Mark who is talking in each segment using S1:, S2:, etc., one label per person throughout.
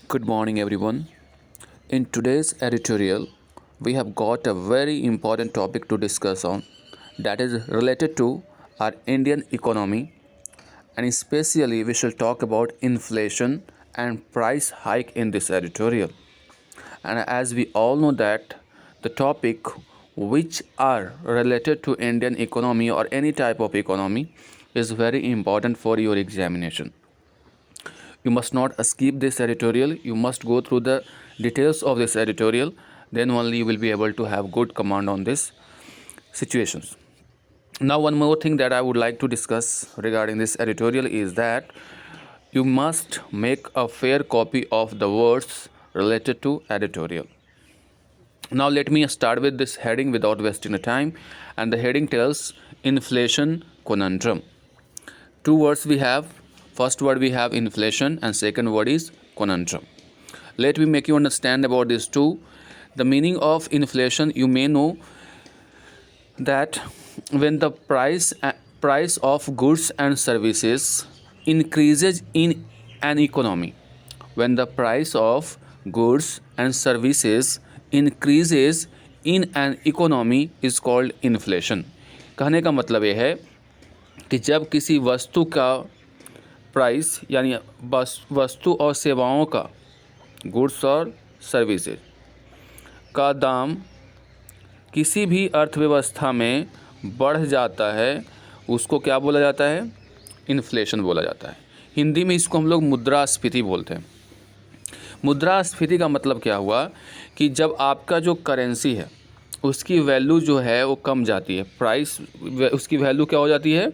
S1: Good morning, everyone. In today's editorial, we have got a very important topic to discuss on that is related to our Indian economy, and especially we shall talk about inflation and price hike in this editorial. And as we all know that the topic which are related to Indian economy or any type of economy is very important for your examination. You must not skip this editorial. You must go through the details of this editorial. Then only you will be able to have good command on this situations. Now, one more thing that I would like to discuss regarding this editorial is that you must make a fair copy of the words related to editorial. Now, let me start with this heading without wasting the time. And the heading tells inflation conundrum. Two words we have. First word we have inflation and second word is conundrum. Let me make you understand about these two. The meaning of inflation, you may know that when the price of goods and services increases in an economy, when the price of goods and services increases in an economy is called inflation. कहने का मतलब ये है कि जब किसी वस्तु का प्राइस यानी वस्तु और सेवाओं का गुड्स और सर्विसेज का दाम किसी भी अर्थव्यवस्था में बढ़ जाता है उसको क्या बोला जाता है? इन्फ्लेशन बोला जाता है। हिंदी में इसको हम लोग मुद्रास्फीति बोलते हैं। मुद्रास्फीति का मतलब क्या हुआ कि जब आपका जो करेंसी है उसकी वैल्यू जो है वो कम जाती है, प्राइस उसकी वैल्यू क्या हो जाती है?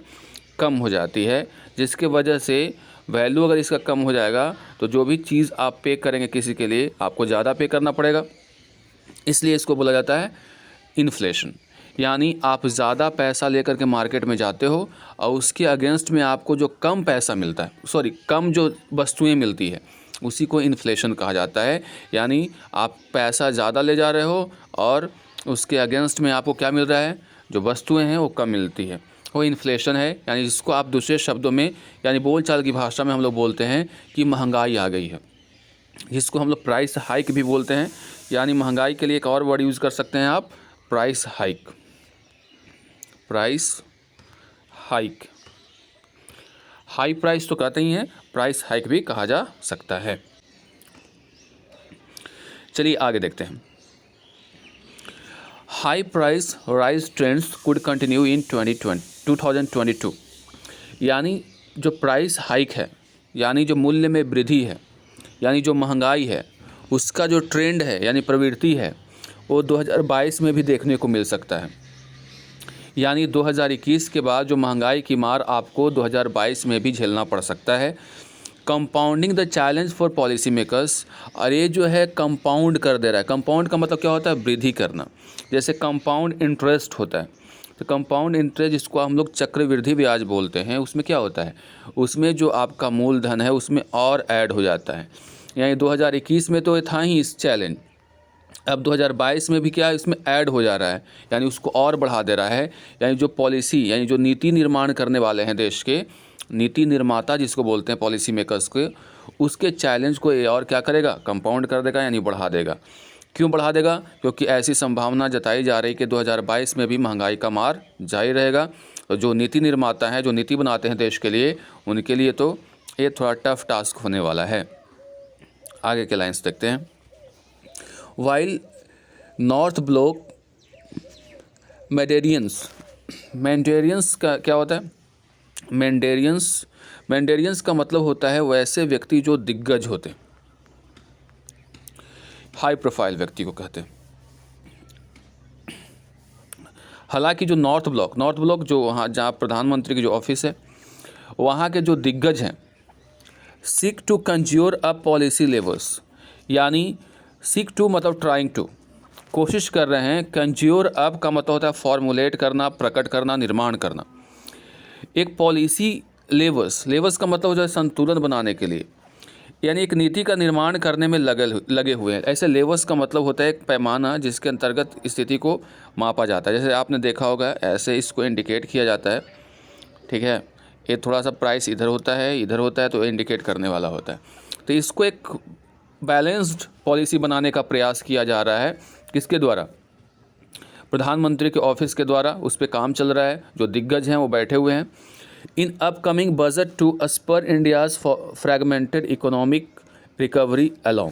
S1: कम हो जाती है, जिसके वजह से वैल्यू अगर इसका कम हो जाएगा तो जो भी चीज़ आप पे करेंगे किसी के लिए आपको ज़्यादा पे करना पड़ेगा, इसलिए इसको बोला जाता है इन्फ्लेशन। यानी आप ज़्यादा पैसा लेकर के मार्केट में जाते हो और उसके अगेंस्ट में आपको जो कम पैसा मिलता है, कम जो वस्तुएं मिलती है उसी को इन्फ्लेशन कहा जाता है। यानी आप पैसा ज़्यादा ले जा रहे हो और उसके अगेंस्ट में आपको क्या मिल रहा है? जो वस्तुएं हैं वो कम मिलती है, वो इन्फ्लेशन है। यानी जिसको आप दूसरे शब्दों में यानी बोलचाल की भाषा में हम लोग बोलते हैं कि महंगाई आ गई है, जिसको हम लोग प्राइस हाइक भी बोलते हैं। यानी महंगाई के लिए एक और वर्ड यूज़ कर सकते हैं आप, price hike. Price hike, high price तो कहते ही हैं, प्राइस हाइक भी कहा जा सकता है। चलिए आगे देखते हैं। High price rise trends could continue in 2022। यानी जो प्राइस हाइक है यानी जो मूल्य में वृद्धि है यानी जो महंगाई है उसका जो ट्रेंड है यानी प्रवृत्ति है वो 2022 में भी देखने को मिल सकता है। यानी 2021 के बाद जो महंगाई की मार आपको 2022 में भी झेलना पड़ सकता है। Compounding the challenge for policy makers, और ये जो है कंपाउंड कर दे रहा है। कंपाउंड का मतलब क्या होता है? वृद्धि करना। जैसे कंपाउंड इंटरेस्ट होता है, तो कंपाउंड इंटरेस्ट जिसको हम लोग चक्रवृद्धि ब्याज बोलते हैं, उसमें क्या होता है? उसमें जो आपका मूलधन है उसमें और ऐड हो जाता है। यानी 2021 में तो ये था ही इस चैलेंज, अब 2022 में भी क्या है? इसमें ऐड हो जा रहा है, यानी उसको और बढ़ा दे रहा है। यानी जो पॉलिसी यानी जो नीति निर्माण करने वाले हैं देश के नीति निर्माता जिसको बोलते हैं पॉलिसी मेकर्स के, उसके चैलेंज को ये और क्या करेगा? कंपाउंड कर देगा, यानी बढ़ा देगा। क्यों बढ़ा देगा? क्योंकि ऐसी संभावना जताई जा रही कि 2022 में भी महंगाई का मार जारी रहेगा। तो जो नीति निर्माता हैं, जो नीति बनाते हैं देश के लिए, उनके लिए तो ये थोड़ा टफ टास्क होने वाला है। आगे के लाइन्स देखते हैं। वाइल नॉर्थ ब्लॉक मैंडेरियंस का क्या होता है? मैंडेरियंस का मतलब होता है वैसे व्यक्ति जो दिग्गज होते हैं, हाई प्रोफाइल व्यक्ति को कहते हैं। हालांकि जो नॉर्थ ब्लॉक जो वहाँ जहाँ प्रधानमंत्री की जो ऑफिस है वहाँ के जो दिग्गज हैं, seek to conjure a policy levers, यानी सीक टू मतलब ट्राइंग टू, कोशिश कर रहे हैं। कंज्यूर अप का मतलब होता है फॉर्मुलेट करना, प्रकट करना, निर्माण करना। एक पॉलिसी लेवर्स का मतलब होता है संतुलन बनाने के लिए, यानी एक नीति का निर्माण करने में लगे हुए हैं। ऐसे लेवर्स का मतलब होता है एक पैमाना जिसके अंतर्गत स्थिति को मापा जाता है। जैसे आपने देखा होगा ऐसे इसको इंडिकेट किया जाता है, ठीक है। ये थोड़ा सा प्राइस इधर होता है तो इंडिकेट करने वाला होता है। तो इसको एक बैलेंस्ड पॉलिसी बनाने का प्रयास किया जा रहा है। किसके द्वारा? प्रधानमंत्री के ऑफिस के द्वारा उस पर काम चल रहा है। जो दिग्गज हैं वो बैठे हुए हैं। In upcoming budget to spur India's fragmented economic recovery along.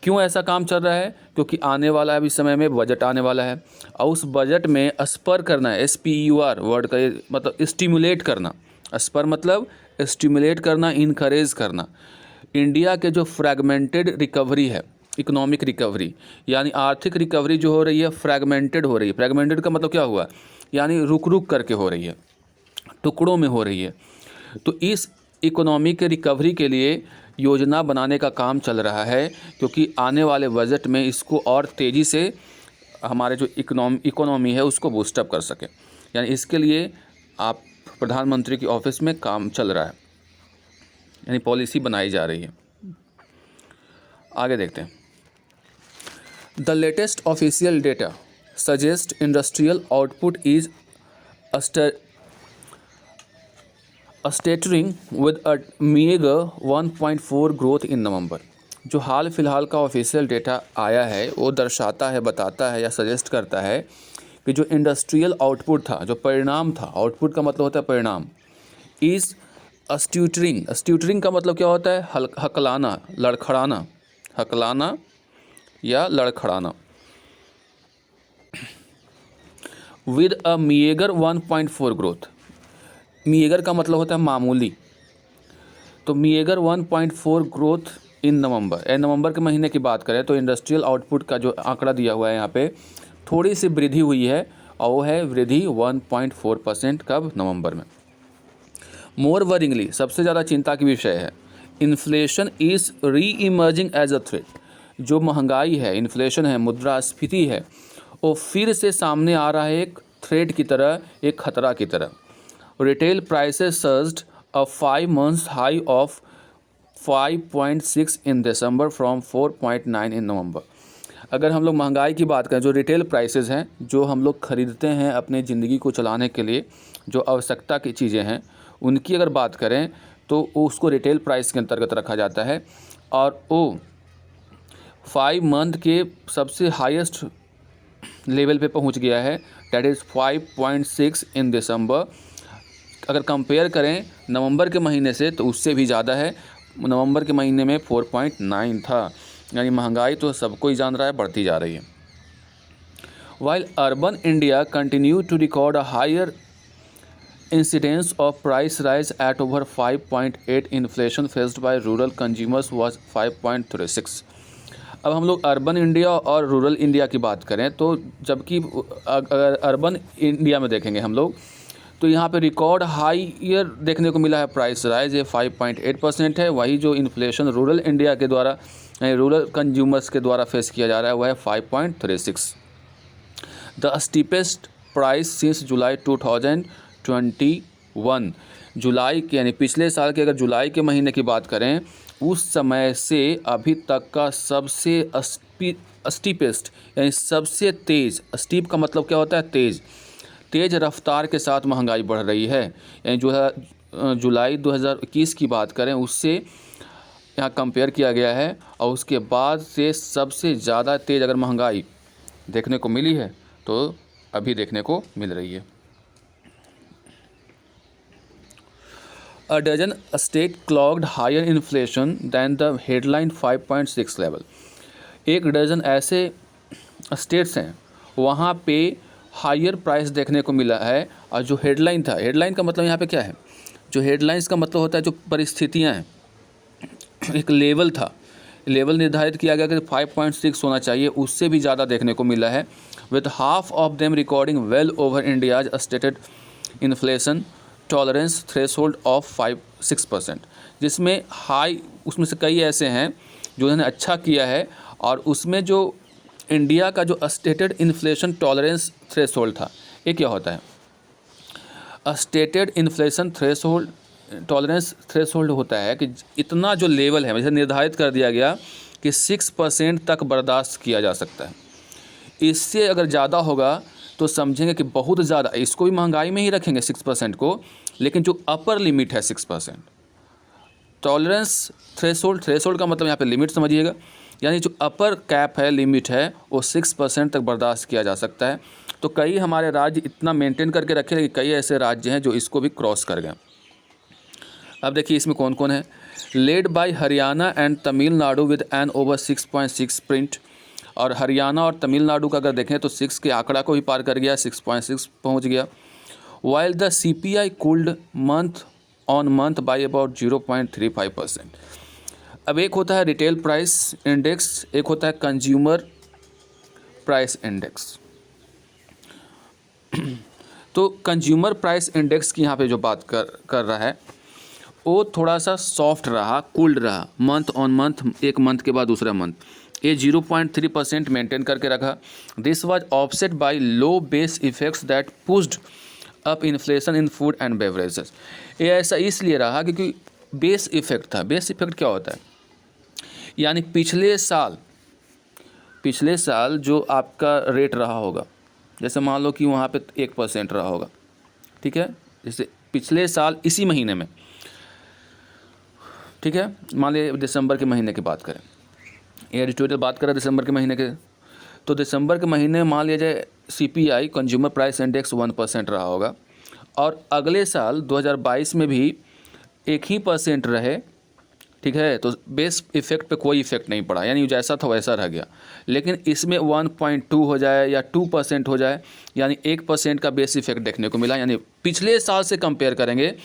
S1: क्यों ऐसा काम चल रहा है? क्योंकि आने वाला है, अभी समय में बजट आने वाला है और उस बजट में स्पर करना है, SPUR वर्ड का मतलब स्टिमुलेट करना। स्पर मतलब स्टिमुलेट करना, इनकरेज करना। इंडिया के जो फ्रैगमेंटेड रिकवरी है, इकोनॉमिक रिकवरी यानी आर्थिक रिकवरी जो हो रही है फ्रैगमेंटेड हो रही है। फ्रैगमेंटेड का मतलब क्या हुआ? यानी रुक रुक करके हो रही है, टुकड़ों में हो रही है। तो इस इकोनॉमी के रिकवरी के लिए योजना बनाने का काम चल रहा है, क्योंकि आने वाले बजट में इसको और तेज़ी से हमारे जो इकोनॉमी है उसको बूस्टअप कर सके। यानी इसके लिए आप प्रधानमंत्री की ऑफिस में काम चल रहा है, यानी पॉलिसी बनाई जा रही है। आगे देखते हैं। The latest official data suggest industrial output is stuttering with a meager 1.4 growth in November. जो हाल फिलहाल का ऑफिशियल डेटा आया है वो दर्शाता है, बताता है या सजेस्ट करता है कि जो इंडस्ट्रियल आउटपुट था, जो परिणाम था, आउटपुट का मतलब होता है परिणाम, इज़ अस्ट्यूटरिंग का मतलब क्या होता है? हकलाना, लड़खड़ाना, हकलाना या लड़खड़ाना। With a meager 1.4 growth. Meagre का मतलब होता है मामूली, तो मीगर 1.4 ग्रोथ इन नवंबर। नवंबर के महीने की बात करें तो इंडस्ट्रियल आउटपुट का जो आंकड़ा दिया हुआ है यहाँ पे थोड़ी सी वृद्धि हुई है और वो है वृद्धि 1.4%। कब? नवंबर में। मोर वरिंगली, सबसे ज़्यादा चिंता की विषय है, इन्फ्लेशन इज़ री इमर्जिंग एज अ थ्रेट। जो महंगाई है, इन्फ्लेशन है, मुद्रास्फीति है, वो फिर से सामने आ रहा है एक थ्रेट की तरह, एक खतरा की तरह। Retail prices surged a 5 months high of 5.6 in December from 4.9 in November। अगर हम लोग महंगाई की बात करें, जो रिटेल प्राइसेस हैं, जो हम लोग ख़रीदते हैं अपने ज़िंदगी को चलाने के लिए, जो आवश्यकता की चीज़ें हैं, उनकी अगर बात करें तो उसको रिटेल प्राइस के अंतर्गत रखा जाता है। और वो 5 मंथ के सबसे हाईएस्ट लेवल पे पहुंच गया है, डैट इज़ 5.6 इन दिसंबर। अगर कंपेयर करें नवंबर के महीने से तो उससे भी ज़्यादा है। नवंबर के महीने में 4.9 था। यानी महंगाई तो सबको ही जान रहा है, बढ़ती जा रही है। While urban India continue to record a higher incidence of price rise at over 5.8, inflation faced by rural consumers was 5.36। अब हम लोग अर्बन इंडिया और रूरल इंडिया की बात करें तो जबकि अगर अर्बन इंडिया में देखेंगे हम लोग तो यहाँ पे रिकॉर्ड हाईयर देखने को मिला है प्राइस राइज, ये 5.8% है। वही जो इन्फ्लेशन रूरल इंडिया के द्वारा, रूरल कंज्यूमर्स के द्वारा फेस किया जा रहा है वह है 5.36। द स्टीपेस्ट प्राइस सिंस जुलाई 2021। जुलाई के यानी पिछले साल के, अगर जुलाई के महीने की बात करें, उस समय से अभी तक का सबसे स्टीपेस्ट यानी सबसे तेज़, स्टीप का मतलब क्या होता है? तेज़ रफ्तार के साथ महंगाई बढ़ रही है। यानी जो है जुलाई 2021 की बात करें उससे यहाँ कंपेयर किया गया है और उसके बाद से सबसे ज़्यादा तेज़ अगर महंगाई देखने को मिली है तो अभी देखने को मिल रही है। A dozen state clocked higher inflation than the headline 5.6 level. एक डजन ऐसे स्टेट्स हैं वहाँ पे हायर प्राइस देखने को मिला है। और जो हेडलाइन था, हेडलाइन का मतलब यहाँ पे क्या है? जो हेडलाइंस का मतलब होता है जो परिस्थितियाँ हैं, एक लेवल था, लेवल निर्धारित किया गया कि 5.6 होना चाहिए, उससे भी ज़्यादा देखने को मिला है। With half of them recording well over India's stated inflation tolerance threshold of 6%। जिसमें हाई, उसमें से कई ऐसे हैं जो उन्होंने अच्छा किया है और उसमें जो इंडिया का जो स्टेटेड इन्फ्लेशन टॉलरेंस थ्रेशोल्ड था, ये क्या होता है? Stated inflation threshold tolerance threshold होता है कि इतना जो लेवल है, जैसे निर्धारित कर दिया गया कि 6% तक बर्दाश्त किया जा सकता है। इससे अगर ज़्यादा होगा तो समझेंगे कि बहुत ज़्यादा, इसको भी महंगाई में ही रखेंगे 6% को, लेकिन जो अपर लिमिट है 6%, टॉलरेंस थ्रेशोल्ड का मतलब यहाँ पे लिमिट समझिएगा, यानी जो अपर कैप है, लिमिट है, वो 6% तक बर्दाश्त किया जा सकता है। तो कई हमारे राज्य इतना मेंटेन करके रखे, लेकिन कई ऐसे राज्य हैं जो इसको भी क्रॉस कर गए। अब देखिए इसमें कौन कौन है। Led by Haryana and Tamil Nadu with an over 6.6 print, और हरियाणा और तमिलनाडु का अगर देखें तो 6 के आंकड़ा को भी पार कर गया, 6.6 पहुंच गया। While the CPI cooled month on month by about 0.35%। अब एक होता है रिटेल प्राइस इंडेक्स, एक होता है कंज्यूमर प्राइस इंडेक्स। तो कंज्यूमर प्राइस इंडेक्स की यहाँ पे जो बात कर रहा है वो थोड़ा सा सॉफ्ट रहा, कूल्ड रहा, मंथ ऑन मंथ, एक मंथ के बाद दूसरा मंथ, ये 0.3% मेंटेन करके रखा। This was offset by low base effects that pushed up inflation in food and beverages. ये ऐसा इसलिए रहा क्योंकि बेस इफेक्ट था। बेस इफेक्ट क्या होता है, यानी पिछले साल जो आपका रेट रहा होगा, जैसे मान लो कि वहाँ पे 1% रहा होगा, ठीक है, जैसे पिछले साल इसी महीने में, ठीक है, मान लीजिए दिसंबर के महीने की बात करें, ये एडिटोरियल बात करें दिसंबर के महीने के, तो दिसंबर के महीने मान लिया जाए CPI कंज्यूमर प्राइस इंडेक्स 1% रहा होगा, और अगले साल 2022 में भी 1% रहे, ठीक है, तो बेस इफेक्ट पे कोई इफेक्ट नहीं पड़ा, यानी जैसा था वैसा रह गया। लेकिन इसमें 1.2 हो जाए या 2% हो जाए, यानी 1% का बेस इफेक्ट देखने को मिला, यानी पिछले साल से कंपेयर करेंगे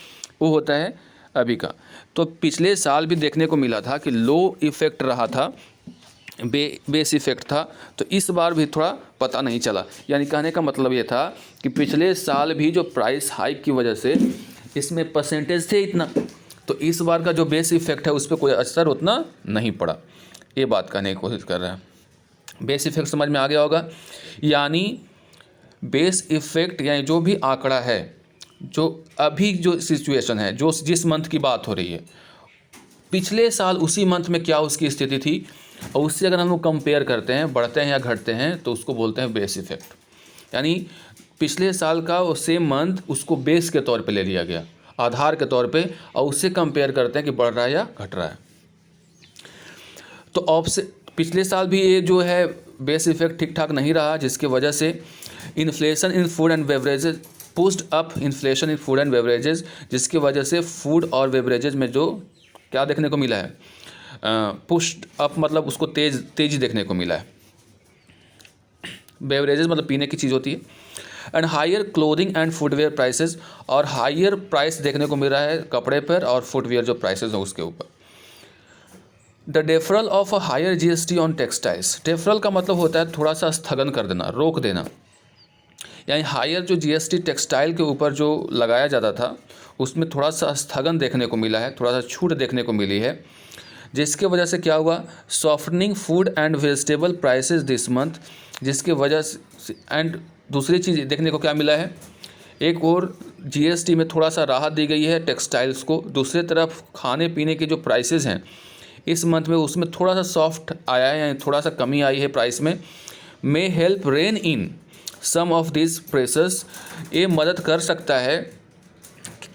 S1: वो होता है अभी का। तो पिछले साल भी देखने को मिला था कि लो इफेक्ट रहा था, बेस इफेक्ट था, तो इस बार भी थोड़ा पता नहीं चला। यानी कहने का मतलब ये था कि पिछले साल भी जो प्राइस हाइक की वजह से इसमें परसेंटेज थे इतना, तो इस बार का जो बेस इफेक्ट है उस पर कोई असर उतना नहीं पड़ा, ये बात कहने की कोशिश कर रहे हैं। बेस इफेक्ट समझ में आ गया होगा, यानी बेस इफेक्ट यानी जो भी आंकड़ा है, जो अभी जो सिचुएशन है, जो जिस मंथ की बात हो रही है, पिछले साल उसी मंथ में क्या उसकी स्थिति थी, और उससे अगर हम लोग कंपेयर करते हैं, बढ़ते हैं या घटते हैं, तो उसको बोलते हैं बेस इफेक्ट। यानी पिछले साल का वो सेम मंथ उसको बेस के तौर पे ले लिया गया, आधार के तौर पे, और उससे कंपेयर करते हैं कि बढ़ रहा है या घट रहा है। तो ऑफसेट पिछले साल भी ये जो है बेस इफेक्ट ठीक ठाक नहीं रहा, जिसकी वजह से inflation in food and beverages pushed up inflation in food and beverages, जिसकी वजह से फूड और बेवरेजेस में जो क्या देखने को मिला है, पुश्ड अप मतलब उसको तेजी देखने को मिला है। बेवरेजेस मतलब पीने की चीज़ होती है। And higher clothing and footwear prices, और हायर प्राइस देखने को मिल रहा है कपड़े पर और फुटवेयर जो प्राइसेस हैं उसके ऊपर। The deferral of a higher GST on textiles. Deferral का मतलब होता है थोड़ा सा स्थगन कर देना, रोक देना, यानी हायर जो GST टेक्सटाइल के ऊपर जो लगाया जाता था उसमें थोड़ा सा स्थगन देखने को मिला है, थोड़ा सा छूट देखने को मिली है, जिसके वजह से क्या हुआ, softening food and vegetable prices this month, जिसके वजह से। एंड दूसरी चीज़ देखने को क्या मिला है, एक और GST में थोड़ा सा राहत दी गई है टेक्सटाइल्स को, दूसरी तरफ खाने पीने के जो प्राइसेस हैं इस मंथ में उसमें थोड़ा सा सॉफ्ट आया है, यानी थोड़ा सा कमी आई है प्राइस में। May help rein in some of this pressures, ये मदद कर सकता है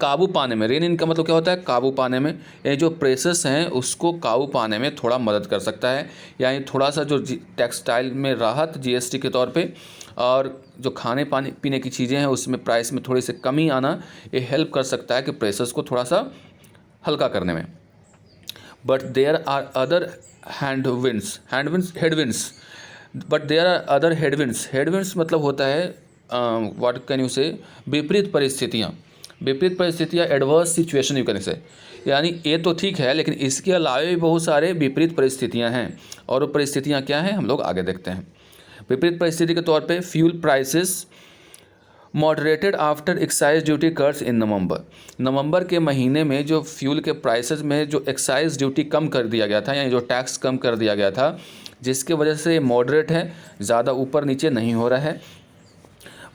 S1: काबू पाने में। रेन इन का मतलब क्या होता है, काबू पाने में, ये जो प्रेशर्स हैं उसको काबू पाने में थोड़ा मदद कर सकता है, यानी थोड़ा सा जो टेक्सटाइल में राहत GST के तौर पे, और जो खाने पानी पीने की चीज़ें हैं उसमें प्राइस में थोड़ी सी कमी आना, ये हेल्प कर सकता है कि प्रेशर्स को थोड़ा सा हल्का करने में। But there are other headwinds but there are other headwinds मतलब होता है व्हाट कैन यू से, विपरीत परिस्थितियाँ, adverse situation you can say. यानी ये तो ठीक है, लेकिन इसके अलावा भी बहुत सारे विपरीत परिस्थितियाँ हैं, और वो परिस्थितियाँ क्या हैं हम लोग आगे देखते हैं। विपरीत परिस्थिति के तौर पे fuel prices moderated after excise duty cuts in November के महीने में जो फ्यूल के प्राइसेस में जो एक्साइज ड्यूटी कम कर दिया गया था, यानी जो टैक्स कम कर दिया गया था, जिसके वजह से मॉडरेट है, ज़्यादा ऊपर नीचे नहीं हो रहा है।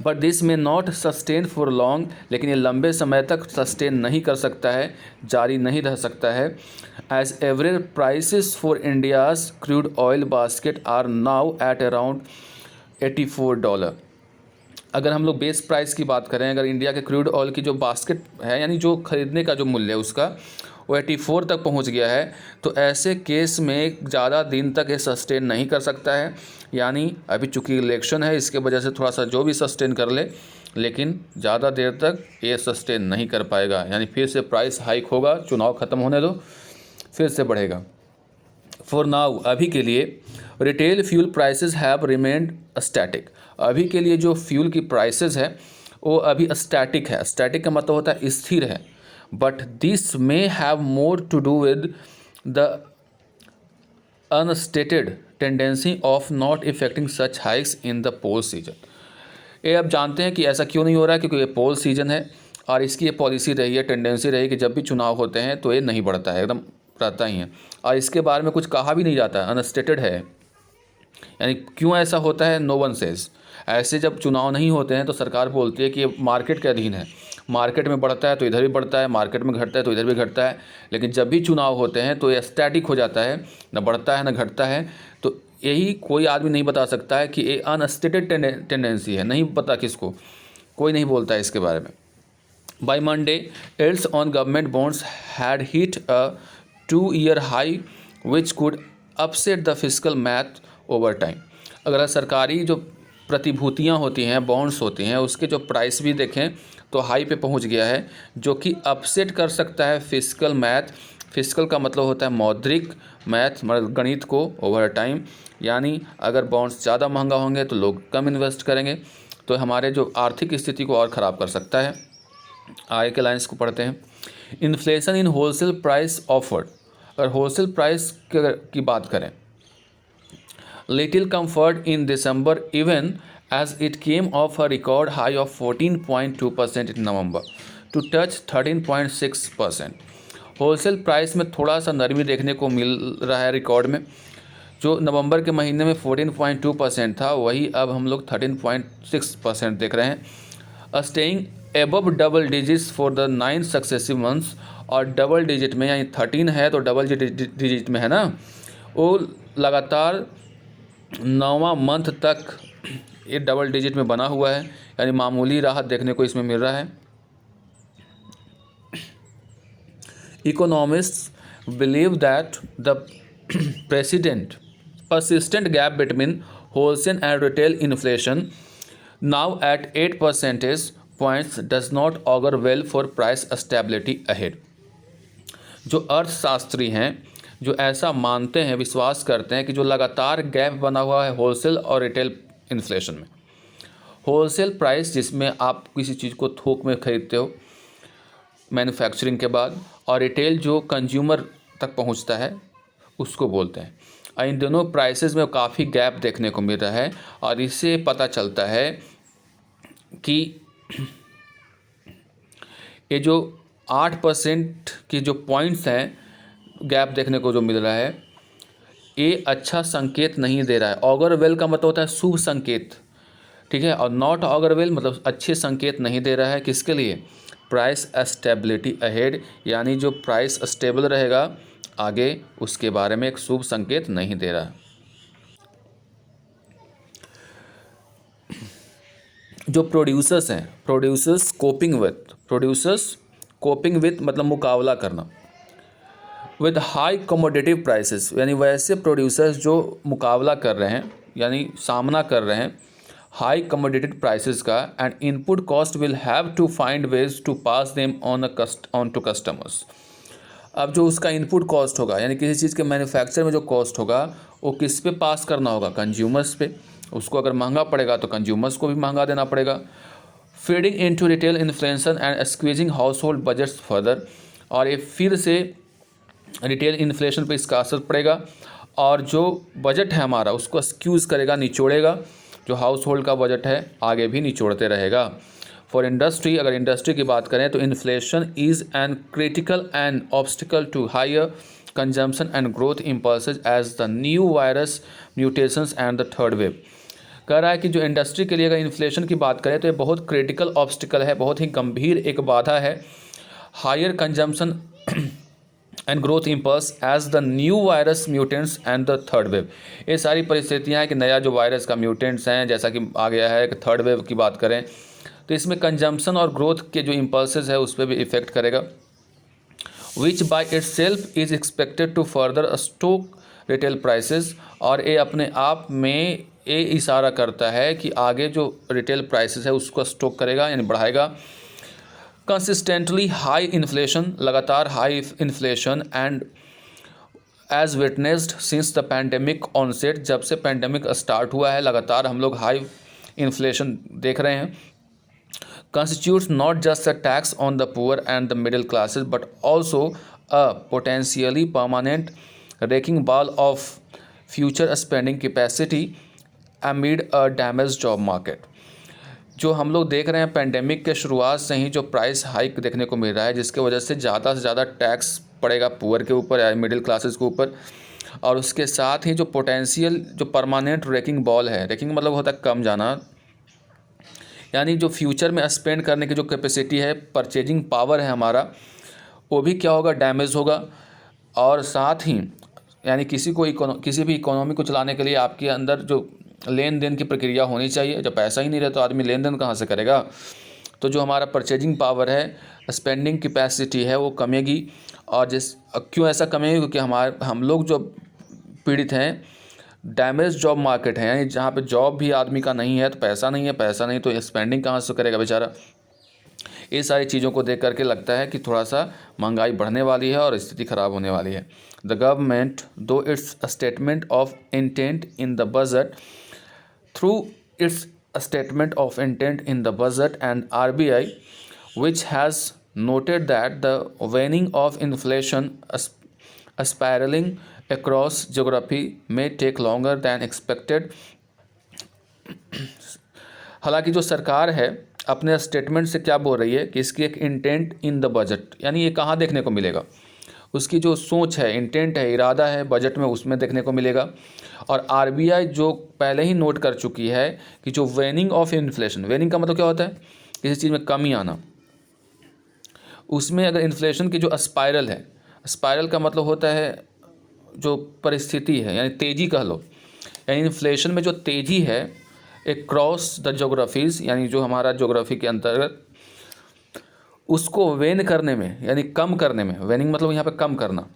S1: बट दिस में नॉट सस्टेन फॉर लॉन्ग, लेकिन ये लंबे समय तक सस्टेन नहीं कर सकता है, जारी नहीं रह सकता है। As average prices for India's crude oil basket are now at around $84। अगर हम लोग बेस प्राइस की बात करें, अगर इंडिया के क्रूड ऑयल की जो बास्केट है, यानी जो खरीदने का जो मूल्य है उसका, वो 84 तक पहुंच गया है, तो ऐसे केस में ज़्यादा दिन तक ये सस्टेन नहीं कर सकता है। यानी अभी चूँकि इलेक्शन है, इसके वजह से थोड़ा सा जो भी सस्टेन कर ले, लेकिन ज़्यादा देर तक ये सस्टेन नहीं कर पाएगा। यानी फिर से प्राइस हाइक होगा, चुनाव ख़त्म होने दो, फिर से बढ़ेगा। फॉर नाउ, अभी के लिए retail fuel prices have remained static. अभी के लिए जो फ्यूल की प्राइसेस है वो अभी स्टैटिक है। स्टैटिक का मतलब होता है स्थिर है। But this may have more to do with the unstated tendency of not affecting such hikes in the poll season. ये अब जानते हैं कि ऐसा क्यों नहीं हो रहा है, क्योंकि ये पोल सीजन है और इसकी ये पॉलिसी रही है, टेंडेंसी रही कि जब भी चुनाव होते हैं तो ये नहीं बढ़ता है, एकदम रहता ही है। और इसके बारे में कुछ कहा भी नहीं जाता है, अनस्टेटेड है। यानी क्यों ऐसा होता है, नो वन सेज। ऐसे जब चुनाव नहीं होते हैं तो सरकार बोलती है कि ये मार्केट के अधीन है, मार्केट में बढ़ता है तो इधर भी बढ़ता है, मार्केट में घटता है तो इधर भी घटता है। लेकिन जब भी चुनाव होते हैं तो ये स्टैटिक हो जाता है, न बढ़ता है न घटता है। तो यही कोई आदमी नहीं बता सकता है कि ये अनस्टेटेड टेंडेंसी है, नहीं पता किसको, कोई नहीं बोलता है इसके बारे में। By Monday yields on government bonds had hit a 2-year high which could upset the fiscal math over time। अगर सरकारी जो प्रतिभूतियां होती हैं, बॉन्ड्स होती हैं, उसके जो प्राइस भी देखें तो हाई पे पहुंच गया है, जो कि अपसेट कर सकता है फिस्कल मैथ। फिस्कल का मतलब होता है मौद्रिक, मैथ मतलब गणित को, ओवर टाइम। यानी अगर बॉन्ड्स ज़्यादा महंगा होंगे तो लोग कम इन्वेस्ट करेंगे, तो हमारे जो आर्थिक स्थिति को और ख़राब कर सकता है। आगे के लाइन्स को पढ़ते हैं। Inflation in wholesale price offered. अगर होलसेल प्राइस की बात करें, little comfort in December even as it came off a record high of 14.2% in November to touch 13.6%। Wholesale price में थोड़ा सा नरमी देखने को मिल रहा है रिकॉर्ड में। जो नवंबर के महीने में 14.2% था, वही अब हम लोग 13.6% देख रहे हैं। Staying above double digits for the 9 successive months. और डबल डिजिट में, यानी 13 है तो डबल डिजिट में है ना, वो लगातार 9वां मंथ तक ये डबल डिजिट में बना हुआ है। यानी मामूली राहत देखने को इसमें मिल रहा है। Economists believe that the persistent gap between wholesale and retail inflation now at 8 percentage points does not augur well for price stability ahead। जो अर्थशास्त्री हैं, जो ऐसा मानते हैं, विश्वास करते हैं कि जो लगातार गैप बना हुआ है होलसेल और रिटेल इन्फ्लेशन में, होलसेल प्राइस जिसमें आप किसी चीज़ को थोक में खरीदते हो मैन्युफैक्चरिंग के बाद, और रिटेल जो कंज्यूमर तक पहुंचता है उसको बोलते हैं। इन दोनों प्राइसेस में काफ़ी गैप देखने को मिल रहा है। और इससे पता चलता है कि ये जो 8% की जो पॉइंट्स हैं गैप देखने को जो मिल रहा है, ये अच्छा संकेत नहीं दे रहा है। ऑगर वेल का मतलब होता है शुभ संकेत, ठीक है, और नॉट ऑगर वेल मतलब अच्छे संकेत नहीं दे रहा है। किसके लिए, प्राइस स्टेबिलिटी अहेड, यानी जो प्राइस स्टेबल रहेगा आगे, उसके बारे में एक शुभ संकेत नहीं दे रहा। जो प्रोड्यूसर्स हैं, प्रोड्यूसर्स कोपिंग विथ मतलब मुकाबला करना, विद हाई कमोडिटिव प्राइसेस, यानी वैसे प्रोड्यूसर्स जो मुकाबला कर रहे हैं, यानी सामना कर रहे हैं हाई कमोडिटिव प्राइसेस का, and input cost will have to find ways to pass them on to customers. अब जो उसका इनपुट कॉस्ट होगा, यानी किसी चीज़ के मैन्युफैक्चर में जो कॉस्ट होगा, वो किस पे पास करना होगा, कंज्यूमर्स पे। उसको अगर महंगा पड़ेगा तो कंज्यूमर्स को भी महंगा देना पड़ेगा। Feeding into retail inflation and squeezing house hold budgets further, और ये फिर से रिटेल इन्फ्लेशन पे इसका असर पड़ेगा, और जो बजट है हमारा उसको स्क्यूज़ करेगा, निचोड़ेगा। जो हाउस होल्ड का बजट है आगे भी निचोड़ते रहेगा। फॉर इंडस्ट्री, अगर इंडस्ट्री की बात करें तो inflation is an critical and obstacle to higher consumption and growth impulses as the new virus mutations and the third wave. कह रहा है कि जो इंडस्ट्री के लिए अगर इन्फ्लेशन की बात करें तो ये बहुत क्रिटिकल ऑब्स्टिकल है, बहुत ही गंभीर एक बाधा है। Higher consumption and growth impulse as the new virus mutants and the third wave. ये सारी परिस्थितियाँ हैं कि नया जो वायरस का म्यूटेंट्स हैं, जैसा कि आ गया है, कि थर्ड वेव की बात करें तो इसमें कंजम्पशन और ग्रोथ के जो इम्पल्सेस है उस पर भी इफ़ेक्ट करेगा। Which by itself is expected to further stoke retail prices, और ये अपने आप में ये इशारा करता है कि आगे जो रिटेल प्राइसेस है उसको स्टोक करेगा यानी बढ़ाएगा। कंसिस्टेंटली हाई इन्फ्लेशन, लगातार high inflation and as witnessed since the pandemic onset, जब से पैंडेमिक स्टार्ट हुआ है लगातार हम लोग हाई इन्फ्लेशन देख रहे हैं। constitutes not just a tax on the poor and the middle classes but also a potentially permanent wrecking ball of future spending capacity amid a damaged job market। जो हम लोग देख रहे हैं पैंडेमिक के शुरुआत से ही जो प्राइस हाइक देखने को मिल रहा है, जिसके वजह से ज़्यादा टैक्स पड़ेगा पुअर के ऊपर या मिडिल क्लासेस के ऊपर, और उसके साथ ही जो पोटेंशियल जो परमानेंट रेकिंग बॉल है, रेकिंग मतलब होता है कम जाना, यानी जो फ्यूचर में स्पेंड करने की जो कैपेसिटी है, परचेजिंग पावर है हमारा, वो भी क्या होगा, डैमेज होगा। और साथ ही यानी किसी भी इकोनॉमी को चलाने के लिए आपके अंदर जो लेन देन की प्रक्रिया होनी चाहिए, जब पैसा ही नहीं रहे तो आदमी लेन देन कहाँ से करेगा। तो जो हमारा परचेजिंग पावर है, स्पेंडिंग कैपेसिटी है, वो कमेगी। और क्यों ऐसा कमेगी, क्योंकि हम लोग जो पीड़ित हैं, डैमेज जॉब मार्केट है, यानी जहाँ पे जॉब भी आदमी का नहीं है तो पैसा नहीं तो स्पेंडिंग कहाँ से करेगा बेचारा। ये सारी चीज़ों को देख करके लगता है कि थोड़ा सा महंगाई बढ़ने वाली है और स्थिति ख़राब होने वाली है। द गवर्नमेंट दो it's statement of intent in the budget through it's statement of intent in the budget and RBI which has noted that the waning of inflation spiraling across geography may take longer than expected। हालांकि जो सरकार है अपने statement से क्या बोल रही है कि इसकी एक इंटेंट इन द बजट, यानी ये कहाँ देखने को मिलेगा, उसकी जो सोच है, इंटेंट है, इरादा है बजट में, उसमें देखने को मिलेगा। और RBI जो पहले ही नोट कर चुकी है कि जो वेनिंग ऑफ इन्फ्लेशन, वेनिंग का मतलब क्या होता है, किसी चीज़ में कमी आना, उसमें अगर इन्फ्लेशन की जो स्पाइरल है, स्पाइरल का मतलब होता है जो परिस्थिति है, यानी तेज़ी कह लो, यानी इन्फ्लेशन में जो तेज़ी है अक्रॉस द जोग्राफीज़, यानी जो हमारा जोग्राफी के अंतर्गत, उसको वेन करने में यानी कम करने में, वेनिंग मतलब यहाँ पे कम करना,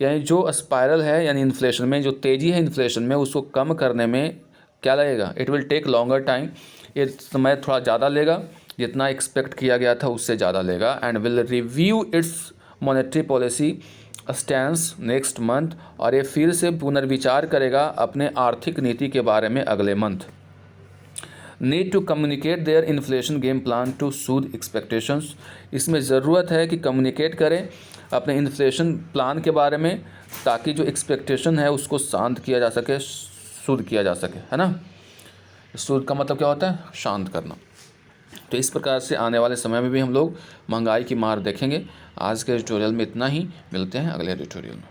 S1: यानी जो स्पाइरल है यानी इन्फ्लेशन में जो तेज़ी है इन्फ्लेशन में, उसको कम करने में क्या लगेगा, it will take longer time, ये समय थोड़ा ज़्यादा लेगा, जितना एक्सपेक्ट किया गया था उससे ज़्यादा लेगा। And will review it's monetary policy stance next month, और ये फिर से पुनर्विचार करेगा अपने आर्थिक नीति के बारे में अगले month. Need to communicate their inflation game plan to soothe expectations, इसमें ज़रूरत है कि कम्युनिकेट करें अपने इन्फ्लेशन प्लान के बारे में, ताकि जो एक्सपेक्टेशन है उसको शांत किया जा सके, सूद किया जा सके, है ना। सूद का मतलब क्या होता है, शांत करना। तो इस प्रकार से आने वाले समय में भी हम लोग महंगाई की मार देखेंगे। आज के एडिटोरियल में इतना ही, मिलते हैं अगले एडिटोरियल में।